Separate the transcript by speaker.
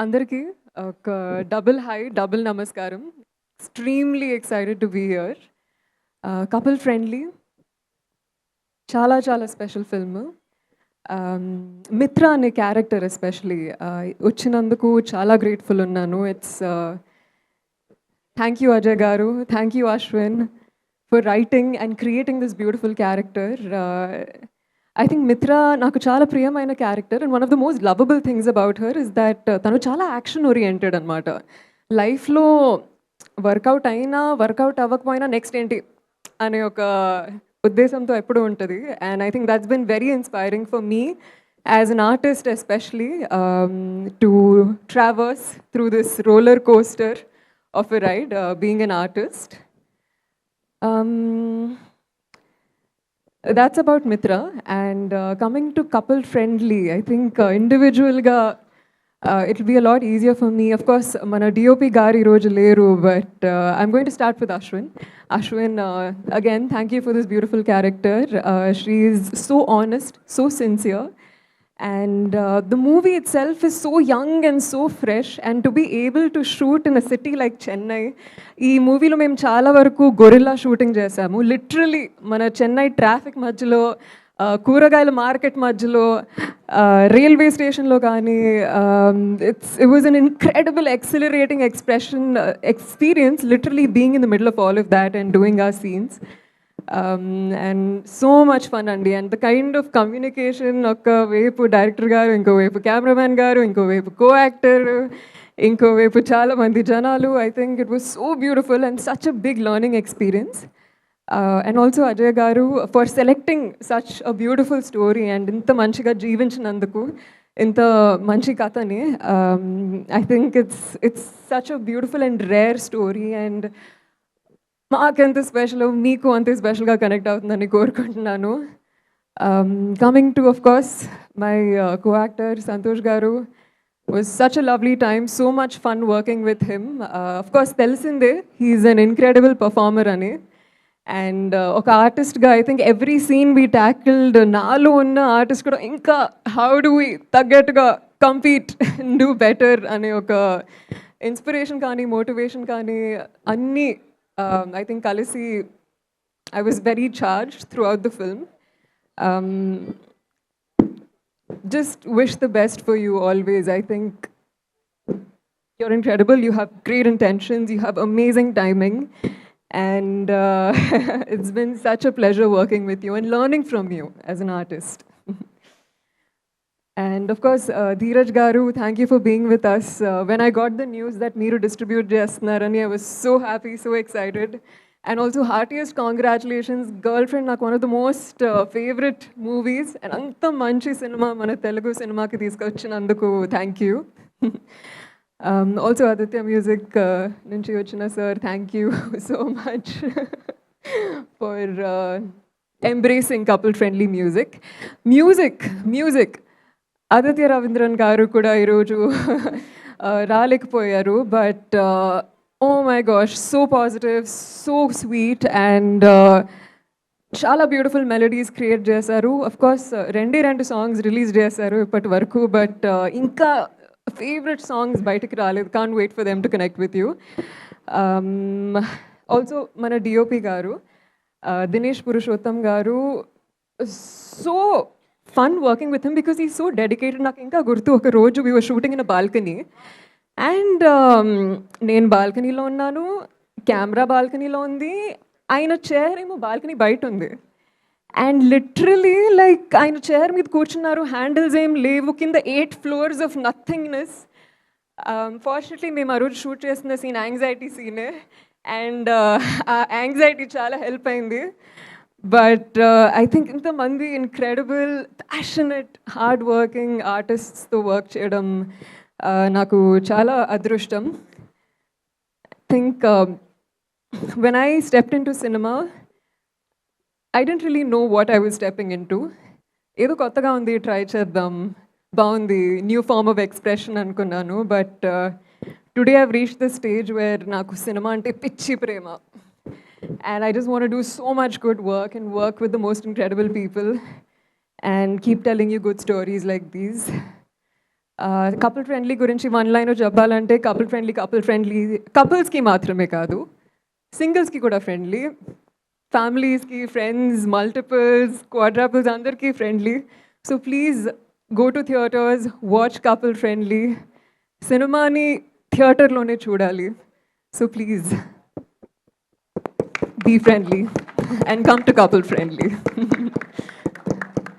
Speaker 1: అందరికీ ఒక double hi, double నమస్కారం. Extremely excited to be here. Couple friendly, చాలా చాలా స్పెషల్ ఫిల్మ్. మిత్ర అనే క్యారెక్టర్ ఎస్పెషలీ వచ్చినందుకు చాలా గ్రేట్ఫుల్ ఉన్నాను. ఇట్స్ థ్యాంక్ యూ అజయ్ గారు, thank you Ashwin for writing and creating this beautiful character. I think మిత్ర నాకు చాలా ప్రియమైన character and one of the most lovable things about her is that తను చాలా యాక్షన్ ఓరియంటెడ్ అనమాట. లైఫ్లో వర్కౌట్ అయినా వర్కౌట్ అవ్వకపోయినా నెక్స్ట్ ఏంటి అనే ఒక ఉద్దేశంతో ఎప్పుడూ ఉంటుంది. And I think that's been very inspiring for me as an artist especially to traverse through this roller coaster of a ride, being an artist. That's about Mitra. And coming to couple friendly, I think individual ga it'll be a lot easier for me. Of course, mana DOP gari roju leru, but I'm going to start with Ashwin. Ashwin, again, thank you for this beautiful character. She is so honest, so sincere. And the movie itself is so young and so fresh, and to be able to shoot in a city like Chennai, ఈ మూవీలో మేము చాలా వరకు gorilla shooting చేసాము. Literally మన Chennai traffic మధ్యలో, కూరగాయల market మధ్యలో, రైల్వే స్టేషన్లో కానీ, it was an incredible exhilarating experience literally being in the middle of all of that and doing our scenes. And so much fun అండి. And the kind of communication, ఒకవైపు director గారు, ఇంకోవైపు cameraman గారు, ఇంకోవైపు co actor, ఇంకోవైపు చాలా మంది జనాలు. I think it was so beautiful and such a big learning experience. And also Ajay garu for selecting such a beautiful story and ఇంత మంచిగా జీవించినందుకు, ఇంత మంచి కథని. I think it's such a beautiful and rare story. And మాకెంత special, మీకు అంతే స్పెషల్గా కనెక్ట్ అవుతుందని కోరుకుంటున్నాను. Coming to of course my coactor Santosh garu, was such a lovely time, so much fun working with him. Of course తెలిసిందే he's an incredible performer అని. And ఒక ఆర్టిస్ట్గా I think every scene we tackled, నాలో ఉన్న artist కూడా ఇంకా how do we తగ్గట్టుగా compete do better అనే ఒక ఇన్స్పిరేషన్ కానీ, మోటివేషన్ కానీ అన్నీ I think Kalisi, I was very charged throughout the film. Um, just wish the best for you always. I think you're incredible. You have great intentions. You have amazing timing. And it's been such a pleasure working with you and learning from you as an artist. And of course, Dheeraj Garu, thank you for being with us. When I got the news that Meeru distribute Jasnarani, I was so happy, so excited. And also heartiest congratulations. Girlfriend, నాకు one of the most favorite movies. And anta manchi cinema, mana Telugu cinema ki తీసుకొచ్చినందుకు thank you. Also Aditya Music నుంచి వచ్చిన sir, thank you so much for embracing couple friendly music. Music. Aditya Ravindran గారు కూడా ఈరోజు రాలేకపోయారు. But oh my gosh, so positive, so sweet and చాలా beautiful melodies create చేశారు. Of course రెండు songs release చేశారు ఇప్పటి వరకు, బట్ ఇంకా ఫేవరెట్ సాంగ్స్ బయటకు రాలేదు. Can't wait for them to connect with you. Also మన DOP garu Dinesh Purushottam garu, so fun working with him because he's so dedicated. నాకు ఇంకా గుర్తు, ఒక రోజు we were shooting in a balcony and నేను బాల్కనీలో ఉన్నాను, కెమెరా బాల్కనీలో ఉంది, ఆయన చైర్ ఏమో బాల్కనీ బయట ఉంది. అండ్ లిటరలీ లైక్ ఆయన చైర్ మీద కూర్చున్నారు, హ్యాండిల్స్ ఏం లేవు, కింద 8 floors ఆఫ్ నథింగ్నెస్. ఫార్చునేట్లీ మేము ఆ రోజు షూట్ చేస్తున్న సీన్ యాంగ్జైటీ సీనే, అండ్ ఆ యాంగ్జైటీ చాలా హెల్ప్ అయింది. బట్ ఐ థింక్ ఇంతమంది ఇన్క్రెడిబుల్, ప్యాషనెట్, హార్డ్ వర్కింగ్ ఆర్టిస్ట్స్తో వర్క్ చేయడం నాకు చాలా అదృష్టం. Think when I stepped in to cinema, I don't really know what I was stepping in to. ఏదో కొత్తగా ఉంది, ట్రై చేద్దాం, బాగుంది, న్యూ ఫార్మ్ ఆఫ్ ఎక్స్ప్రెషన్ అనుకున్నాను. But today I've reach the stage where నాకు సినిమా అంటే పిచ్చి ప్రేమ. And I just want to do so much good work and work with the most incredible people and keep telling you good stories like these. Couple friendly గురించి one line చెప్పాలంటే couple friendly కపుల్స్కి మాత్రమే కాదు, సింగిల్స్కి కూడా friendly, ఫ్యామిలీస్కి, friends, multiples, క్వాడ్రాపుల్స్ అందరికీ friendly. So please go to theatres, watch couple friendly. సినిమాని థియేటర్లోనే చూడాలి. So please be friendly and come to couple friendly.